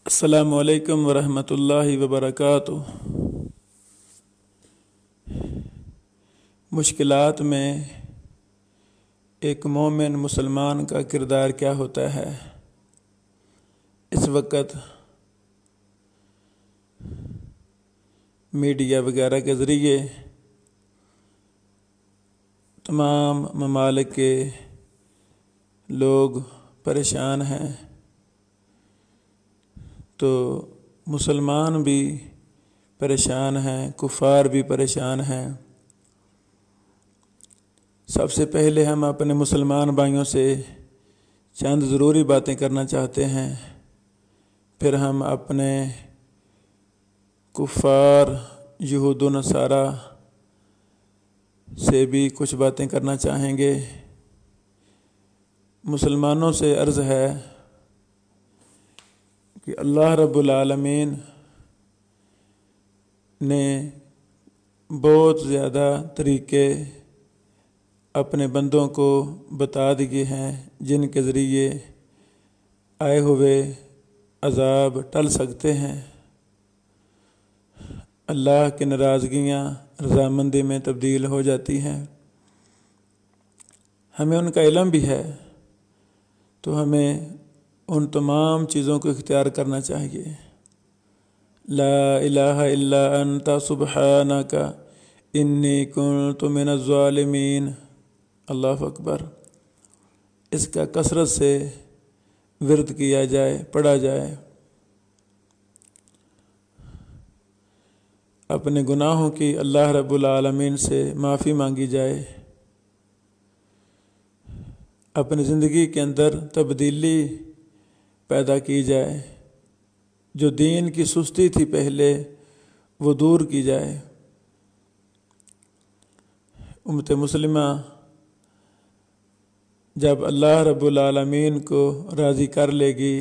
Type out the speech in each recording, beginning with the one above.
السلام علیکم ورحمۃ اللہ وبرکاتہ۔ مشکلات میں ایک مومن مسلمان کا کردار کیا ہوتا ہے؟ اس وقت میڈیا وغیرہ کے ذریعے تمام ممالک کے لوگ پریشان ہیں، تو مسلمان بھی پریشان ہیں، کفار بھی پریشان ہیں۔ سب سے پہلے ہم اپنے مسلمان بھائیوں سے چند ضروری باتیں کرنا چاہتے ہیں، پھر ہم اپنے کفار یہود و نصارہ سے بھی کچھ باتیں کرنا چاہیں گے۔ مسلمانوں سے عرض ہے کہ اللہ رب العالمین نے بہت زیادہ طریقے اپنے بندوں کو بتا دیے ہیں جن کے ذریعے آئے ہوئے عذاب ٹل سکتے ہیں، اللہ کی ناراضگیاں رضامندی میں تبدیل ہو جاتی ہیں۔ ہمیں ان کا علم بھی ہے، تو ہمیں ان تمام چیزوں کو اختیار کرنا چاہیے۔ لا الہ الا انت سبحانک انی کنت من الظالمین، اللہ اکبر۔ اس کا کثرت سے ورد کیا جائے، پڑھا جائے، اپنے گناہوں کی اللہ رب العالمین سے معافی مانگی جائے، اپنی زندگی کے اندر تبدیلی پیدا کی جائے، جو دین کی سستی تھی پہلے وہ دور کی جائے۔ امت مسلمہ جب اللہ رب العالمین کو راضی کر لے گی،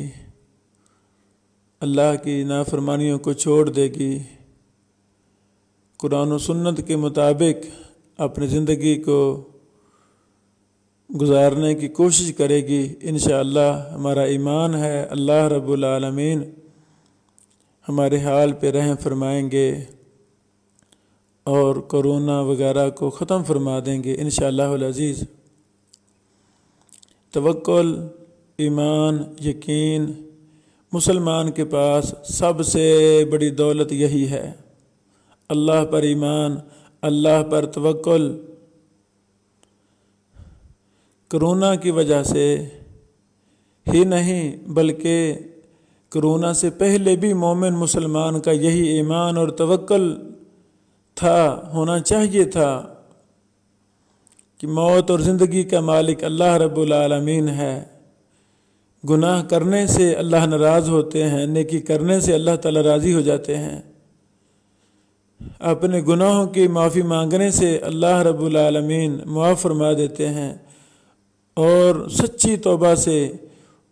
اللہ کی نافرمانیوں کو چھوڑ دے گی، قرآن و سنت کے مطابق اپنی زندگی کو گزارنے کی کوشش کرے گی، انشاءاللہ ہمارا ایمان ہے اللہ رب العالمین ہمارے حال پہ رحم فرمائیں گے اور کورونا وغیرہ کو ختم فرما دیں گے انشاءاللہ العزیز۔ توکل، ایمان، یقین، مسلمان کے پاس سب سے بڑی دولت یہی ہے۔ اللہ پر ایمان، اللہ پر توکل۔ کرونا کی وجہ سے ہی نہیں بلکہ کرونا سے پہلے بھی مومن مسلمان کا یہی ایمان اور توکل تھا، ہونا چاہیے تھا کہ موت اور زندگی کا مالک اللہ رب العالمین ہے۔ گناہ کرنے سے اللہ ناراض ہوتے ہیں، نیکی کرنے سے اللہ تعالی راضی ہو جاتے ہیں۔ اپنے گناہوں کی معافی مانگنے سے اللہ رب العالمین معاف فرما دیتے ہیں، اور سچی توبہ سے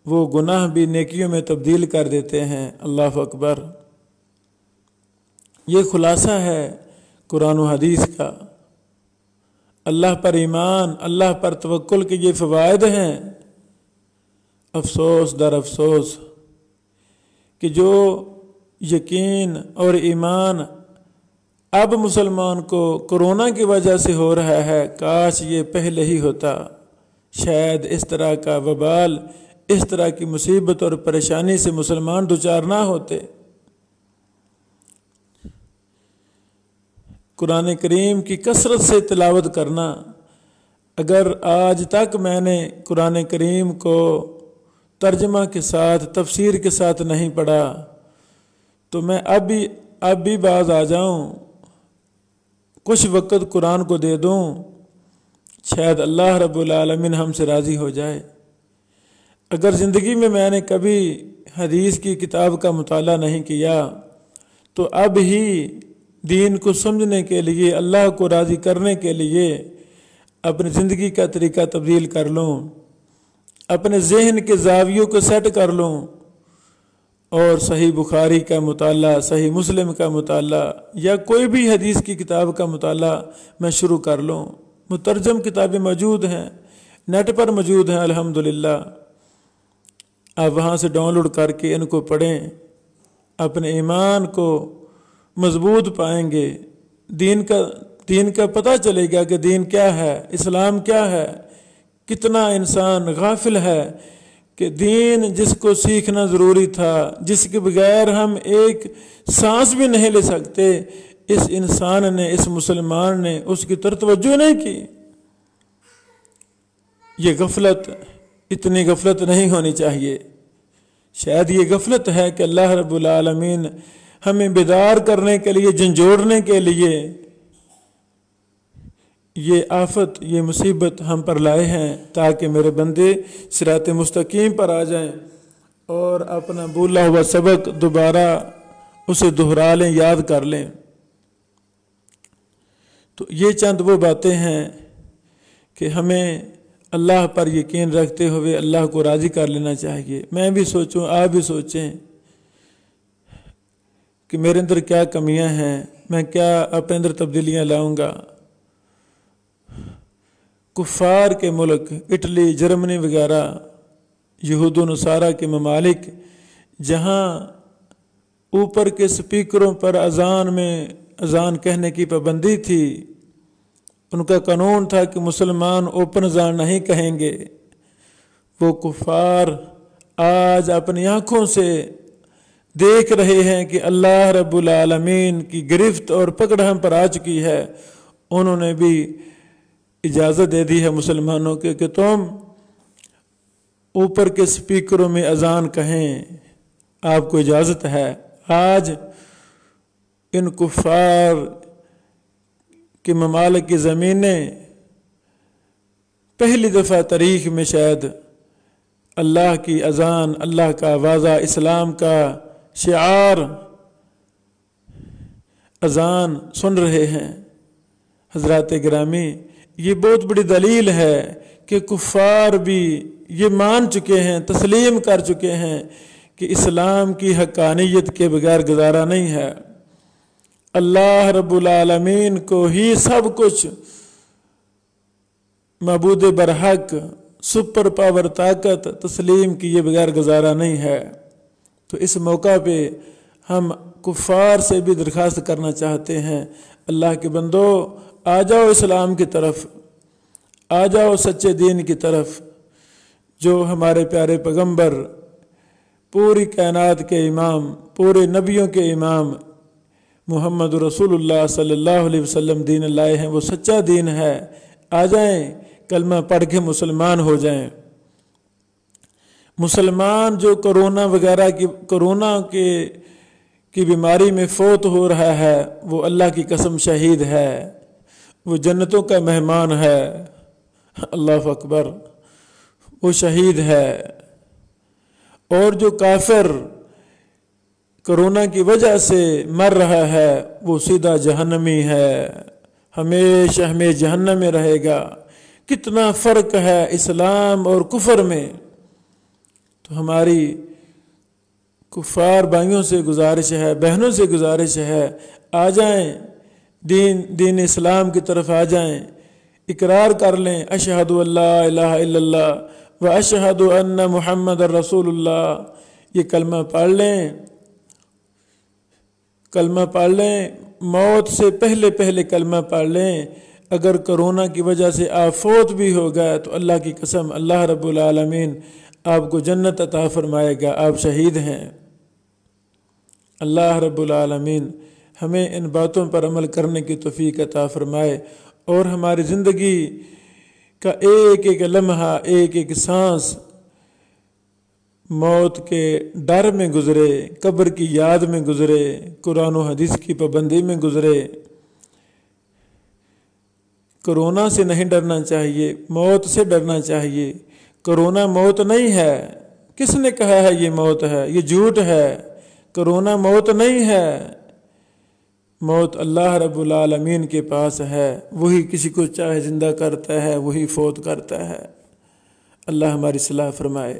وہ گناہ بھی نیکیوں میں تبدیل کر دیتے ہیں۔ اللہ اکبر۔ یہ خلاصہ ہے قرآن و حدیث کا۔ اللہ پر ایمان، اللہ پر توکل کے یہ فوائد ہیں۔ افسوس در افسوس کہ جو یقین اور ایمان اب مسلمان کو کرونا کی وجہ سے ہو رہا ہے، کاش یہ پہلے ہی ہوتا، شاید اس طرح کا وبال، اس طرح کی مصیبت اور پریشانی سے مسلمان دوچار نہ ہوتے۔ قرآن کریم کی کثرت سے تلاوت کرنا۔ اگر آج تک میں نے قرآن کریم کو ترجمہ کے ساتھ، تفسیر کے ساتھ نہیں پڑھا، تو میں اب بھی باز آ جاؤں، کچھ وقت قرآن کو دے دوں، شاید اللہ رب العالمین ہم سے راضی ہو جائے۔ اگر زندگی میں نے کبھی حدیث کی کتاب کا مطالعہ نہیں کیا، تو اب ہی دین کو سمجھنے کے لیے، اللہ کو راضی کرنے کے لیے اپنی زندگی کا طریقہ تبدیل کر لوں، اپنے ذہن کے زاویوں کو سیٹ کر لوں، اور صحیح بخاری کا مطالعہ، صحیح مسلم کا مطالعہ، یا کوئی بھی حدیث کی کتاب کا مطالعہ میں شروع کر لوں۔ مترجم کتابیں موجود ہیں، نیٹ پر موجود ہیں الحمدللہ۔ آپ وہاں سے ڈاؤن لوڈ کر کے ان کو پڑھیں، अपने ईमान को मजबूत पाएंगे, दीन का पता चलेगा कि दीन क्या है, इस्लाम क्या है। कितना इंसान गाफिल है कि दीन जिसको सीखना ज़रूरी था, जिसके बगैर हम एक सांस भी नहीं ले सकते, इस इंसान ने, इस मुसलमान ने उसकी तरफ तवज्जो नहीं की। ये गफलत, इतनी गफलत नहीं होनी चाहिए। शायद ये गफलत है कि अल्लाह रब्बुल आलमीन हमें बेदार करने के लिए, झंझोड़ने के लिए ये आफत, ये मुसीबत हम पर लाए हैं, ताकि मेरे बंदे सिरात मुस्तकीम पर आ जाएं और अपना भूला हुआ सबक दोबारा उसे दोहरा लें, याद कर लें। तो ये चंद वो बातें हैं कि हमें अल्लाह पर यकीन रखते हुए अल्लाह को राज़ी कर लेना चाहिए। मैं भी सोचूं, आप भी सोचें कि मेरे अंदर क्या कमियां हैं, मैं क्या अपने अंदर तब्दीलियां लाऊंगा। कुफ़ार के मुल्क इटली, जर्मनी वगैरह, यहूद व नसारा के ममालिक, जहाँ ऊपर के स्पीकरों पर अजान कहने की पाबंदी थी, उनका कानून था कि मुसलमान ओपन अजान नहीं कहेंगे। वो कुफ़ार आज अपनी आँखों से देख रहे हैं कि अल्लाह रब्बुल आलमीन की गिरफ्त और पकड़ हम पर आ चुकी है। उन्होंने भी इजाज़त दे दी है मुसलमानों के कि तुम ऊपर के स्पीकरों में अजान कहें, आपको इजाज़त है। आज इन कुफ़ार के ममालिक की ज़मीनें पहली दफ़ा तारीख़ में शायद अल्लाह की अजान, अल्लाह का वाज़ा, इस्लाम का शिआर अजान सुन रहे हैं। हज़रात गिरामी, ये बहुत बड़ी दलील है कि कुफ़ार भी ये मान चुके हैं, तस्लीम कर चुके हैं कि इस्लाम की हक़ानियत के बगैर गुजारा नहीं है। अल्लाह रब्बुल आलमीन को ही सब कुछ, मबूद बरहक, सुपर पावर, ताकत तस्लीम किए बगैर गुजारा नहीं है। तो इस मौका पे हम कुफ़ार से भी दरख्वास्त करना चाहते हैं, अल्लाह के बंदो, आ जाओ इस्लाम की तरफ, आ जाओ सच्चे दीन की तरफ। जो हमारे प्यारे पैगंबर, पूरी कायनात के इमाम, पूरे नबियों के इमाम मोहम्मद रसूलुल्लाह सल्लल्लाहु अलैहि वसल्लम दीन लाए हैं, वो सच्चा दीन है। आ जाएं, कलमा पढ़ के मुसलमान हो जाएं। मुसलमान जो कोरोना वगैरह की बीमारी में फौत हो रहा है, वो अल्लाह की कसम शहीद है, वो जन्नतों का मेहमान है। अल्लाह अकबर, वो शहीद है। और जो काफिर कोरोना की वजह से मर रहा है, वो सीधा जहन्नमी है, हमेशा हमें जहन्नम में रहेगा। कितना फ़र्क है इस्लाम और कुफर में। तो हमारी कुफ़ार भाइयों से गुजारिश है, बहनों से गुजारिश है, आ जाएं, दीन इस्लाम की तरफ आ जाएं, इकरार कर लें, अशहदु अल्ला इलाहा इल्लल्लाह व अशहदु अन्ना मुहम्मद रसूलुल्लाह। ये कलमा पढ़ लें, कलमा पढ़ लें, मौत से पहले पहले कलमा पढ़ लें। अगर कोरोना की वजह से आप फौत भी हो गए तो अल्लाह की कसम, अल्लाह रब्बुल आलमीन आपको जन्नत अता फरमाएगा, आप शहीद हैं। अल्लाह रब्बुल आलमीन हमें इन बातों पर अमल करने की तौफीक अता फरमाए और हमारी ज़िंदगी का एक एक लम्हा, एक एक सांस मौत के डर में गुजरे, कब्र की याद में गुजरे, कुरान और हदीस की पाबंदी में गुजरे। कोरोना से नहीं डरना चाहिए, मौत से डरना चाहिए। कोरोना मौत नहीं है। किसने कहा है ये मौत है? ये झूठ है। कोरोना मौत नहीं है। मौत अल्लाह रब्बुल आलमीन के पास है, वही किसी को चाहे जिंदा करता है, वही फौत करता है। अल्लाह हमारी सलाह फरमाए।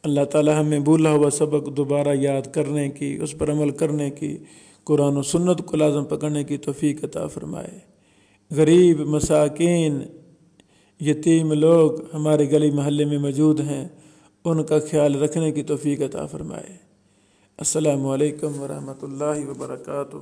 अल्लाह ताला हमें भूला हुआ सबक दोबारा याद करने की, उस पर अमल करने की, कुरान और सुन्नत को लाज़म पकड़ने की तौफीक अता फरमाए। गरीब, मसाकीन, यतीम लोग हमारे गली महल्ले में मौजूद हैं, उनका ख्याल रखने की तौफीक अता फरमाए। السلام علیکم ورحمۃ اللہ وبرکاتہ۔